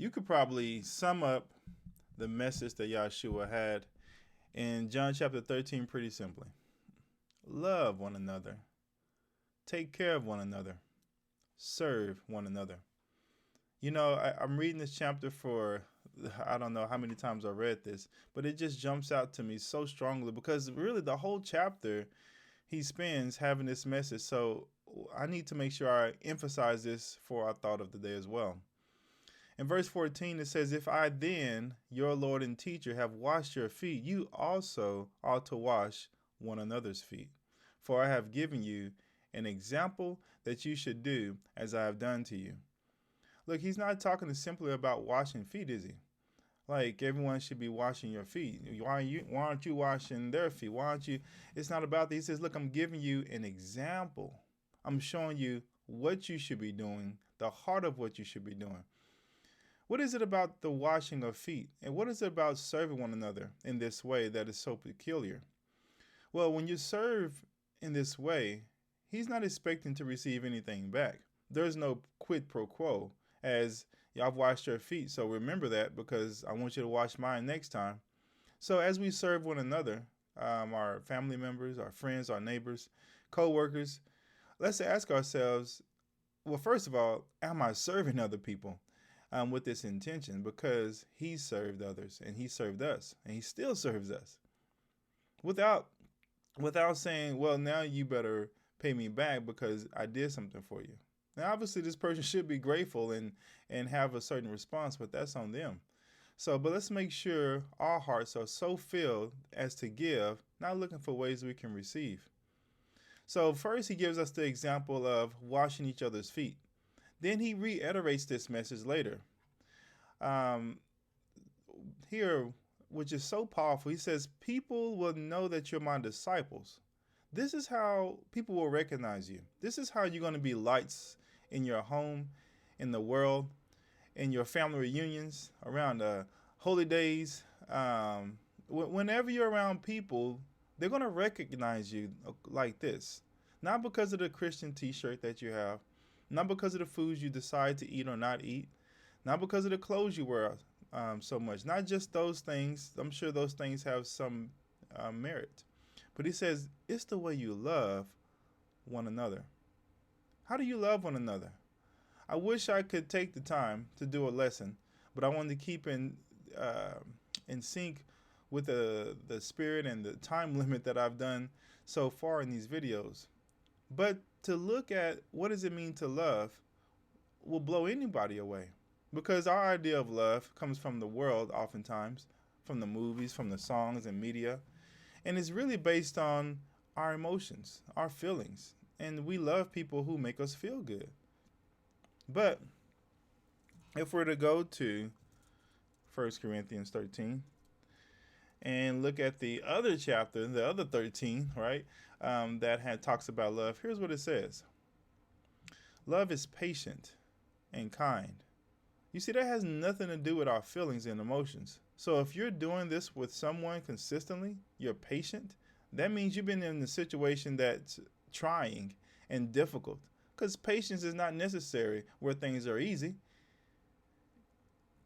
You could probably sum up the message that Yahshua had in John chapter 13 pretty simply. Love one another, take care of one another, serve one another. I'm reading this chapter for, I don't know how many times I read this, but it just jumps out to me so strongly because really the whole chapter he spends having this message. So I need to make sure I emphasize this for our thought of the day as well. In verse 14, it says, "If I then, your Lord and teacher, have washed your feet, you also ought to wash one another's feet. For I have given you an example that you should do as I have done to you." Look, he's not talking simply about washing feet, is he? Like everyone should be washing your feet. Why aren't you washing their feet? Why aren't you? It's not about that. He says, look, I'm giving you an example. I'm showing you what you should be doing, the heart of what you should be doing. What is it about the washing of feet? And what is it about serving one another in this way that is so peculiar? Well, when you serve in this way, he's not expecting to receive anything back. There's no quid pro quo, as I've washed your feet, so remember that because I want you to wash mine next time. So as we serve one another, our family members, our friends, our neighbors, co-workers, let's ask ourselves, well, first of all, am I serving other people with this intention? Because he served others and he served us and he still serves us without saying, well, now you better pay me back because I did something for you. Now, obviously, this person should be grateful and have a certain response, but that's on them. So, but let's make sure our hearts are so filled as to give, not looking for ways we can receive. So, first, he gives us the example of washing each other's feet. Then he reiterates this message later. Um, Here, which is so powerful, he says, "People will know that you're my disciples." This is how people will recognize you. This is how you're going to be lights in your home, in the world, in your family reunions, around the holy days. Whenever you're around people, they're going to recognize you like this. Not because of the Christian t-shirt that you have, not because of the foods you decide to eat or not eat, not because of the clothes you wear so much. Not just those things. I'm sure those things have some merit. But he says, it's the way you love one another. How do you love one another? I wish I could take the time to do a lesson, but I wanted to keep in sync with the spirit and the time limit that I've done so far in these videos. But to look at what does it mean to love will blow anybody away. Because our idea of love comes from the world oftentimes, from the movies, from the songs and media. And it's really based on our emotions, our feelings. And we love people who make us feel good. But if we're to go to 1 Corinthians 13 and look at the other chapter, the other 13, right, that talks about love, here's what it says. Love is patient and kind. You see, that has nothing to do with our feelings and emotions. So if you're doing this with someone consistently, you're patient, that means you've been in a situation that's trying and difficult. Because patience is not necessary where things are easy.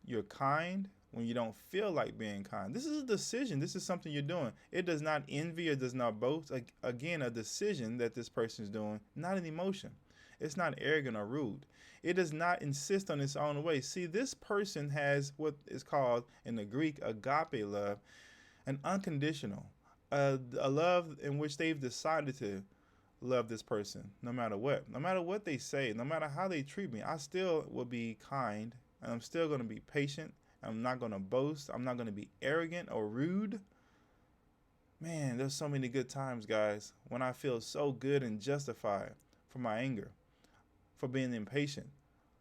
You're kind when you don't feel like being kind. This is a decision. This is something you're doing. It does not envy or does not boast. Again, a decision that this person is doing, not an emotion. It's not arrogant or rude. It does not insist on its own way. See, this person has what is called in the Greek agape love, an unconditional, a love in which they've decided to love this person no matter what. No matter what they say, no matter how they treat me, I still will be kind and I'm still going to be patient. I'm not going to boast. I'm not going to be arrogant or rude. Man, there's so many good times, guys, when I feel so good and justified for my anger, for being impatient.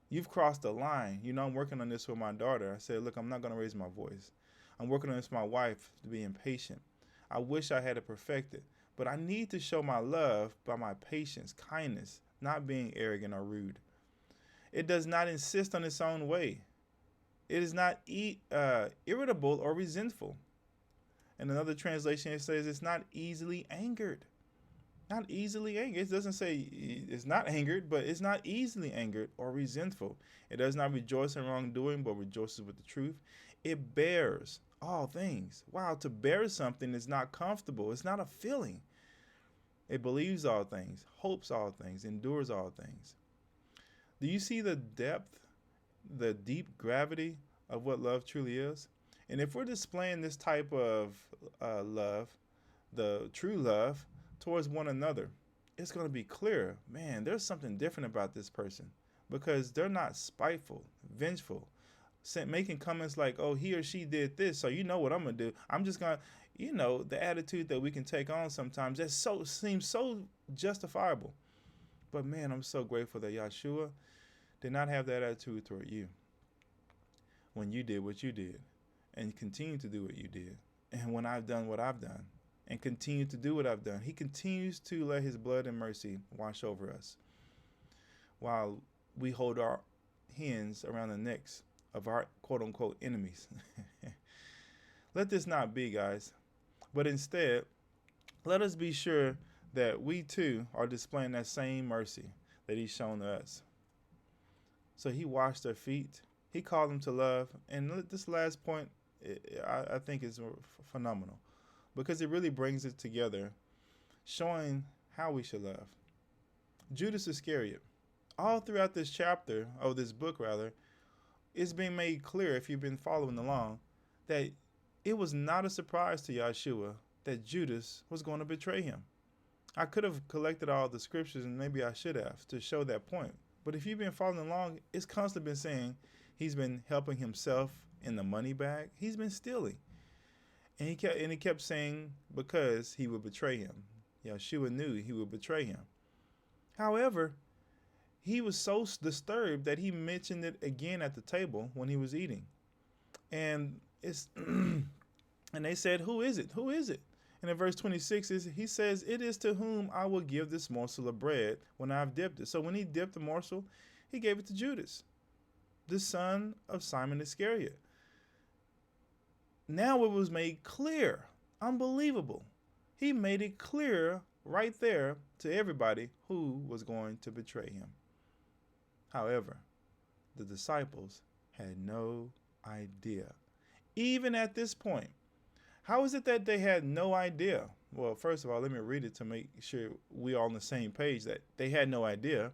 You've crossed the line. I'm working on this with my daughter. I said, look, I'm not going to raise my voice. I'm working on this with my wife to be impatient. I wish I had it perfected, but I need to show my love by my patience, kindness, not being arrogant or rude. It does not insist on its own way. It is not irritable or resentful. In another translation, it says it's not easily angered. Not easily angered. It doesn't say it's not angered, but it's not easily angered or resentful. It does not rejoice in wrongdoing, but rejoices with the truth. It bears all things. Wow, to bear something is not comfortable. It's not a feeling. It believes all things, hopes all things, endures all things. Do you see the depth, the deep gravity of what love truly is? And if we're displaying this type of love, the true love towards one another, it's going to be clear, man, there's something different about this person because they're not spiteful, vengeful, making comments like, oh, he or she did this, so you know what I'm going to do. I'm just going to, the attitude that we can take on sometimes that seems so justifiable. But man, I'm so grateful that Yahshua did not have that attitude toward you when you did what you did and continue to do what you did. And when I've done what I've done and continue to do what I've done, he continues to let his blood and mercy wash over us while we hold our hands around the necks of our quote unquote enemies. Let this not be, guys, but instead, let us be sure that we too are displaying that same mercy that he's shown to us. So he washed their feet. He called them to love. And this last point, I think is phenomenal because it really brings it together, showing how we should love. Judas Iscariot, all throughout this chapter, of this book rather, it's been made clear, if you've been following along, that it was not a surprise to Yahshua that Judas was going to betray him. I could have collected all the scriptures, and maybe I should have, to show that point. But if you've been following along, it's constantly been saying he's been helping himself in the money bag. He's been stealing. And he kept saying because he would betray him. Yeshua knew he would betray him. However, he was so disturbed that he mentioned it again at the table when he was eating. And it's and they said, "Who is it? Who is it?" And in verse 26, he says, "It is to whom I will give this morsel of bread when I've dipped it." So when he dipped the morsel, he gave it to Judas, the son of Simon Iscariot. Now it was made clear. Unbelievable. He made it clear right there to everybody who was going to betray him. However, the disciples had no idea. Even at this point, how is it that they had no idea? Well, first of all, let me read it to make sure we're all on the same page, that they had no idea.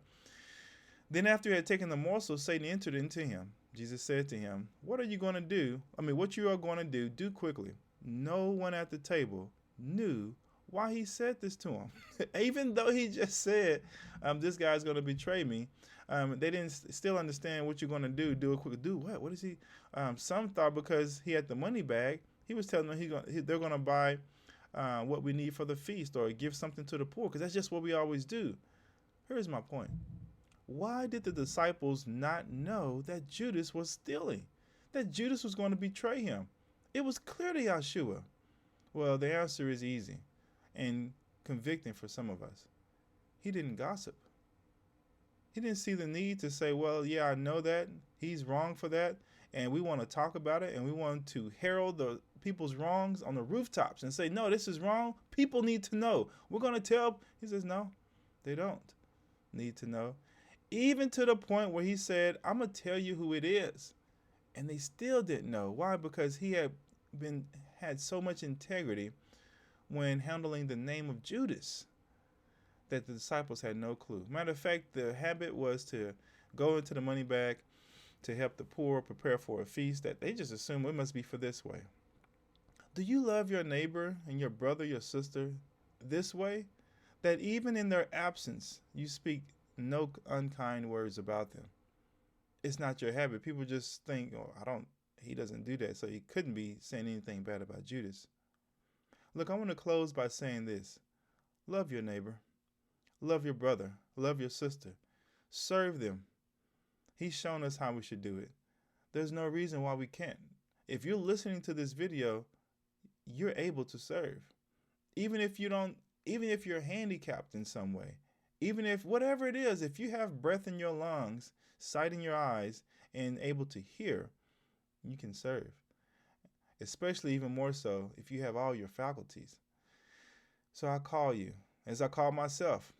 Then after he had taken the morsel, Satan entered into him. Jesus said to him, "What are you going to do? What you are going to do quickly." No one at the table knew why he said this to him. Even though he just said, this guy's going to betray me, they didn't still understand what you're going to do. Do it quick. Do what? What is he? Some thought because he had the money bag, he was telling them they're going to buy what we need for the feast or give something to the poor, because that's just what we always do. Here's my point. Why did the disciples not know that Judas was stealing, that Judas was going to betray him? It was clear to Yahshua. Well, the answer is easy and convicting for some of us. He didn't gossip. He didn't see the need to say, well, yeah, I know that. He's wrong for that. And we want to talk about it. And we want to herald the people's wrongs on the rooftops and say, no, this is wrong. People need to know. We're going to tell. He says, no, they don't need to know. Even to the point where he said, I'm going to tell you who it is. And they still didn't know. Why? Because he had so much integrity when handling the name of Judas that the disciples had no clue. Matter of fact, the habit was to go into the money bag to help the poor prepare for a feast that they just assume it must be for this way. Do you love your neighbor and your brother, your sister this way? That even in their absence, you speak no unkind words about them. It's not your habit. People just think, he doesn't do that, so he couldn't be saying anything bad about Judas. Look, I want to close by saying this. Love your neighbor. Love your brother. Love your sister. Serve them. He's shown us how we should do it. There's no reason why we can't. If you're listening to this video, you're able to serve. Even if you're handicapped in some way, even if whatever it is, if you have breath in your lungs, sight in your eyes, and able to hear, you can serve. Especially even more so if you have all your faculties. So I call you, as I call myself,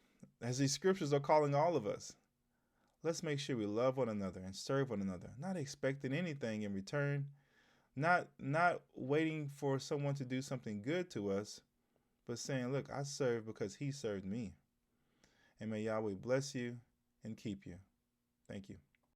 as these scriptures are calling all of us, let's make sure we love one another and serve one another, not expecting anything in return, not waiting for someone to do something good to us, but saying, look, I serve because he served me. And may Yahweh bless you and keep you. Thank you.